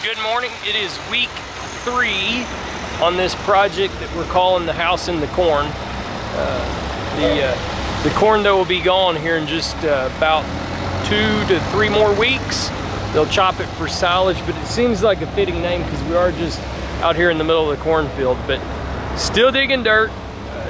Good morning. It is week 3 on this project that we're calling the house in the corn. The corn though will be gone here in just about 2 to 3 more weeks. They'll chop it for silage, but it seems like a fitting name because we are just out here in the middle of the cornfield. But still digging dirt,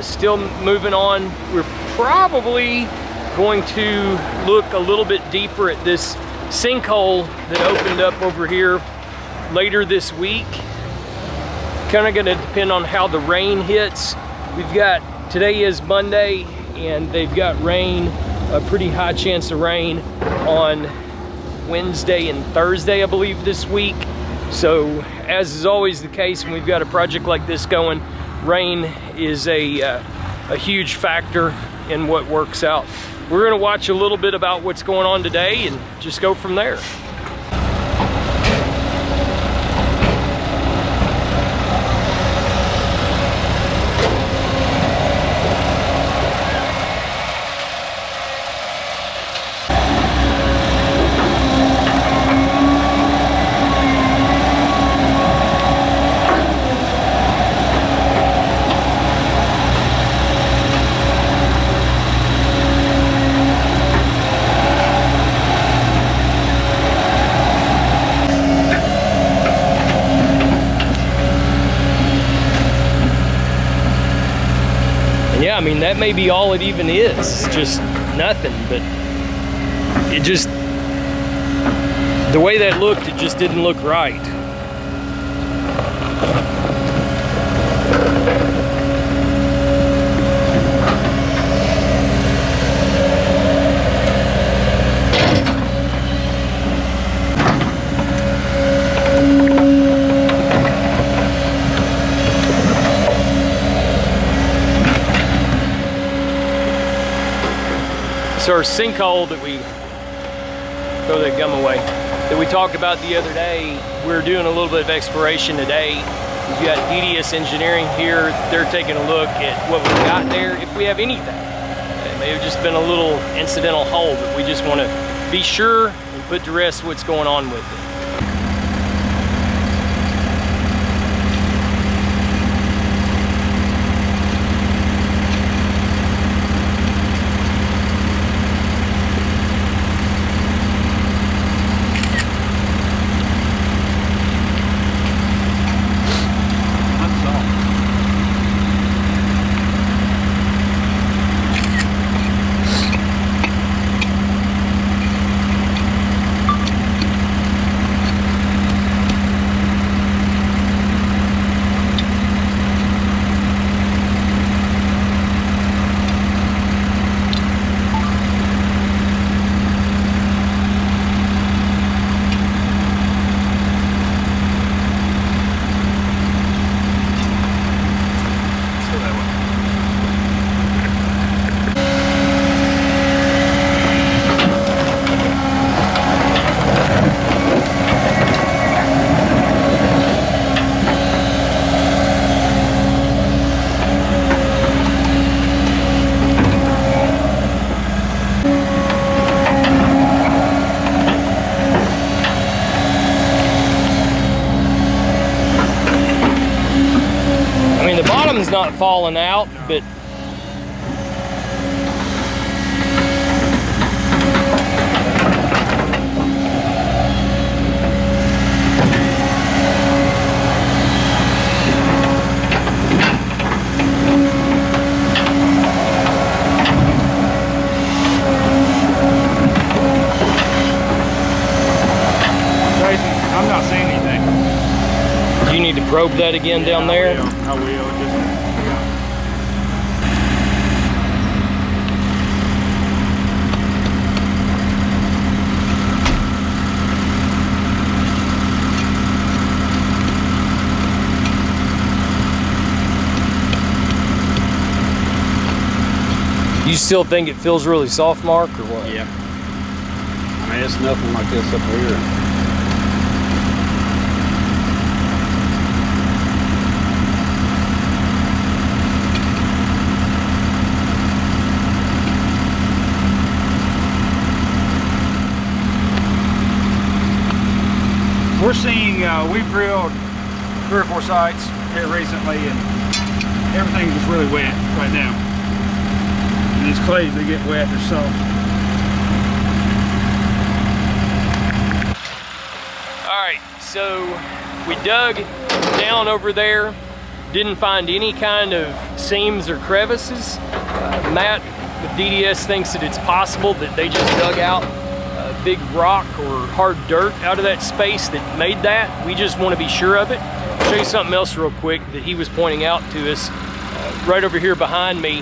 still moving on. We're probably going to look a little bit deeper at this sinkhole that opened up over here later this week. Kind of going to depend on how the rain hits. Today is Monday and they've got rain, a pretty high chance of rain on Wednesday and Thursday, I believe, this week. So as is always the case when we've got a project like this going, rain is a huge factor in what works out. We're going to watch a little bit about what's going on today and just go from there. Yeah, I mean, that may be all it even is. It's just nothing, but it just, the way that looked, it just didn't look right. So our sinkhole that we, throw that gum away, that we talked about the other day, we're doing a little bit of exploration today. We've got DDS Engineering here. They're taking a look at what we've got there, if we have anything. It may have just been a little incidental hole, but we just want to be sure and put to rest what's going on with it. Not falling out, but I'm not seeing anything. you need to probe that again down there. I will. You still think it feels really soft, Mark, or what? Yeah. I mean, it's nothing like this up here. We're seeing, we've drilled 3 or 4 sites here recently, and everything's just really wet right now. And these clays, they get wet, they're soft. All right, so we dug down over there, didn't find any kind of seams or crevices. Matt with DDS thinks that it's possible that they just dug out a big rock or hard dirt out of that space that made that. We just want to be sure of it. I'll show you something else real quick that he was pointing out to us. Right over here behind me,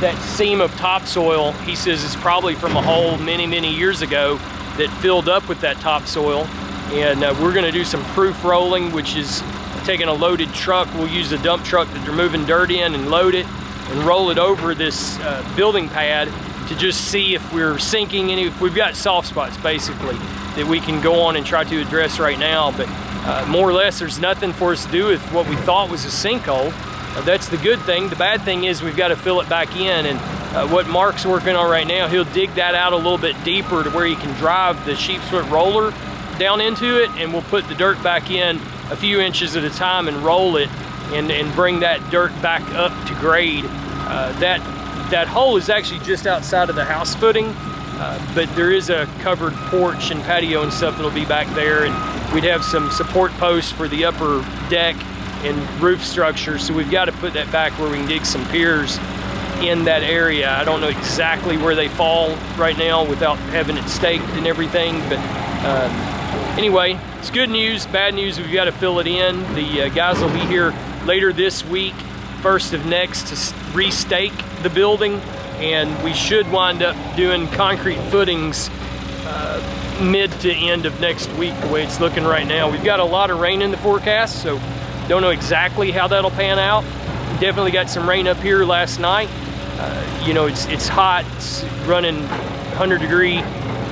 that seam of topsoil, he says is probably from a hole many, many years ago that filled up with that topsoil. And we're gonna do some proof rolling, which is taking a loaded truck. We'll use a dump truck that they're moving dirt in and load it and roll it over this building pad to just see if we're sinking any, if we've got soft spots basically that we can go on and try to address right now. But more or less there's nothing for us to do with what we thought was a sinkhole. That's the good thing. The bad thing is we've got to fill it back in, and what Mark's working on right now, he'll dig that out a little bit deeper to where he can drive the sheep's foot roller down into it, and we'll put the dirt back in a few inches at a time and roll it and bring that dirt back up to grade. That hole is actually just outside of the house footing, but there is a covered porch and patio and stuff that'll be back there, and we'd have some support posts for the upper deck and roof structure, so we've got to put that back where we can dig some piers in that area. I don't know exactly where they fall right now without having it staked and everything, but anyway, it's good news. Bad news, we've got to fill it in. The guys will be here later this week, first of next, to restake the building, and we should wind up doing concrete footings mid to end of next week, the way it's looking right now. We've got a lot of rain in the forecast, so don't know exactly how that'll pan out. Definitely got some rain up here last night. You know, it's hot. It's running 100-degree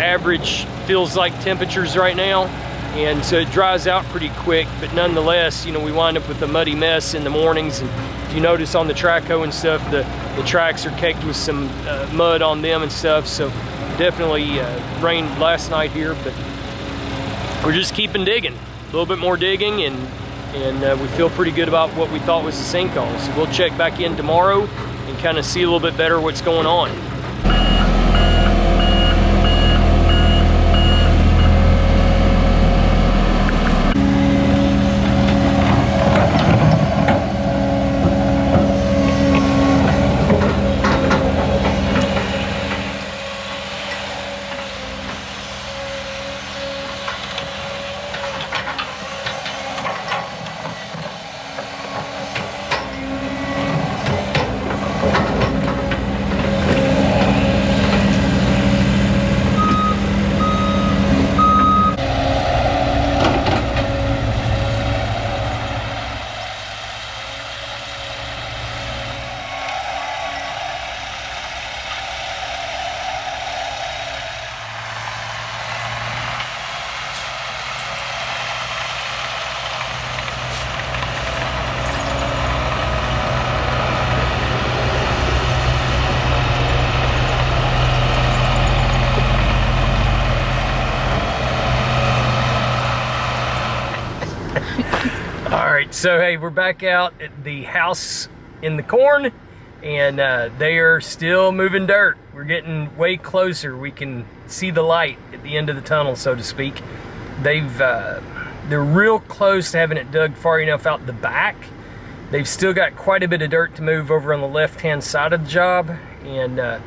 average, feels like temperatures right now. And so it dries out pretty quick, but nonetheless, you know, we wind up with a muddy mess in the mornings. And if you notice on the track hoe and stuff, the tracks are caked with some mud on them and stuff. So definitely rained last night here, but we're just keeping digging. A little bit more digging, and we feel pretty good about what we thought was a sinkhole. So we'll check back in tomorrow and kind of see a little bit better what's going on. So hey, we're back out at the house in the corn, and they are still moving dirt. We're getting way closer. We can see the light at the end of the tunnel, so to speak. They're real close to having it dug far enough out the back. They've still got quite a bit of dirt to move over on the left-hand side of the job, and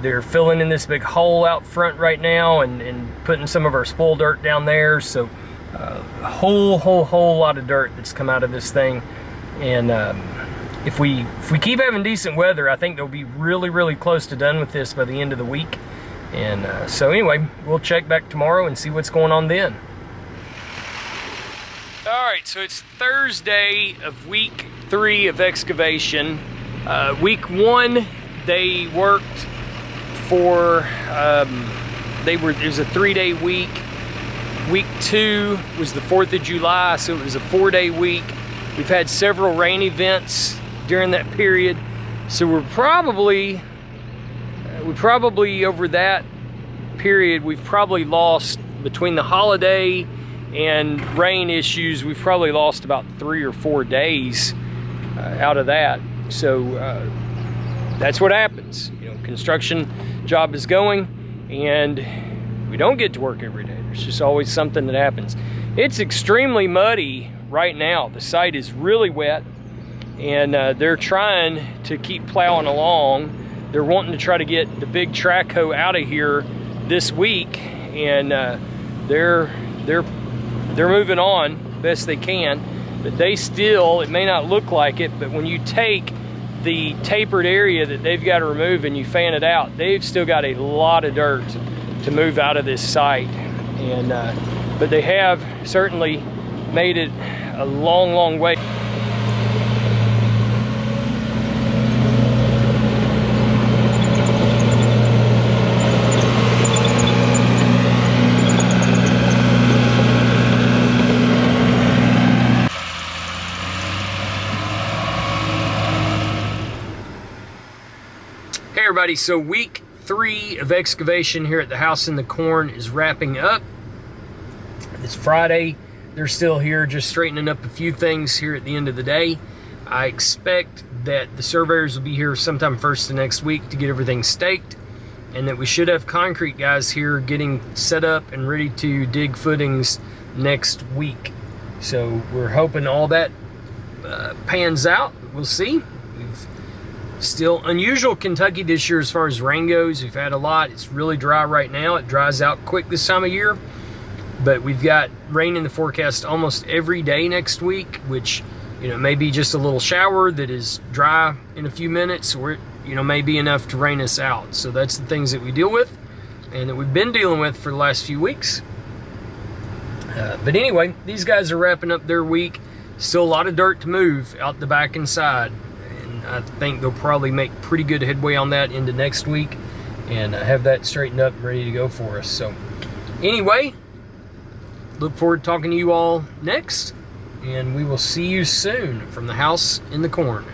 they're filling in this big hole out front right now and putting some of our spoil dirt down there. So a whole lot of dirt that's come out of this thing. And if we keep having decent weather, I think they'll be really close to done with this by the end of the week. And so anyway, we'll check back tomorrow and see what's going on then. All right, so it's Thursday of week 3 of excavation. Week 1, they worked for, it was a 3-day week. Week 2 was the 4th of July, so it was a 4-day week. We've had several rain events during that period, so we probably over that period, we've probably lost, between the holiday and rain issues, we've probably lost about 3 or 4 days out of that. So that's what happens. You know, construction job is going and we don't get to work every day. There's just always something that happens. It's extremely muddy right now. The site is really wet, and they're trying to keep plowing along. They're wanting to try to get the big track hoe out of here this week, and they're moving on best they can. But they still, it may not look like it, but when you take the tapered area that they've got to remove and you fan it out, they've still got a lot of dirt to move out of this site. And but they have certainly made it a long, long way. Hey everybody, so week 3 of excavation here at the House in the Corn is wrapping up. It's Friday. They're still here just straightening up a few things here at the end of the day. I expect that the surveyors will be here sometime first of next week to get everything staked, and that we should have concrete guys here getting set up and ready to dig footings next week. So we're hoping all that pans out. We'll see. Still unusual Kentucky this year as far as rain goes. We've had a lot. It's really dry right now. It dries out quick this time of year. But we've got rain in the forecast almost every day next week, which, you know, may be just a little shower that is dry in a few minutes, or it, you know, may be enough to rain us out. So that's the things that we deal with and that we've been dealing with for the last few weeks. But anyway, these guys are wrapping up their week. Still a lot of dirt to move out the back and side. I think they'll probably make pretty good headway on that into next week and have that straightened up and ready to go for us. So anyway, look forward to talking to you all next, and we will see you soon from the House in the Corn.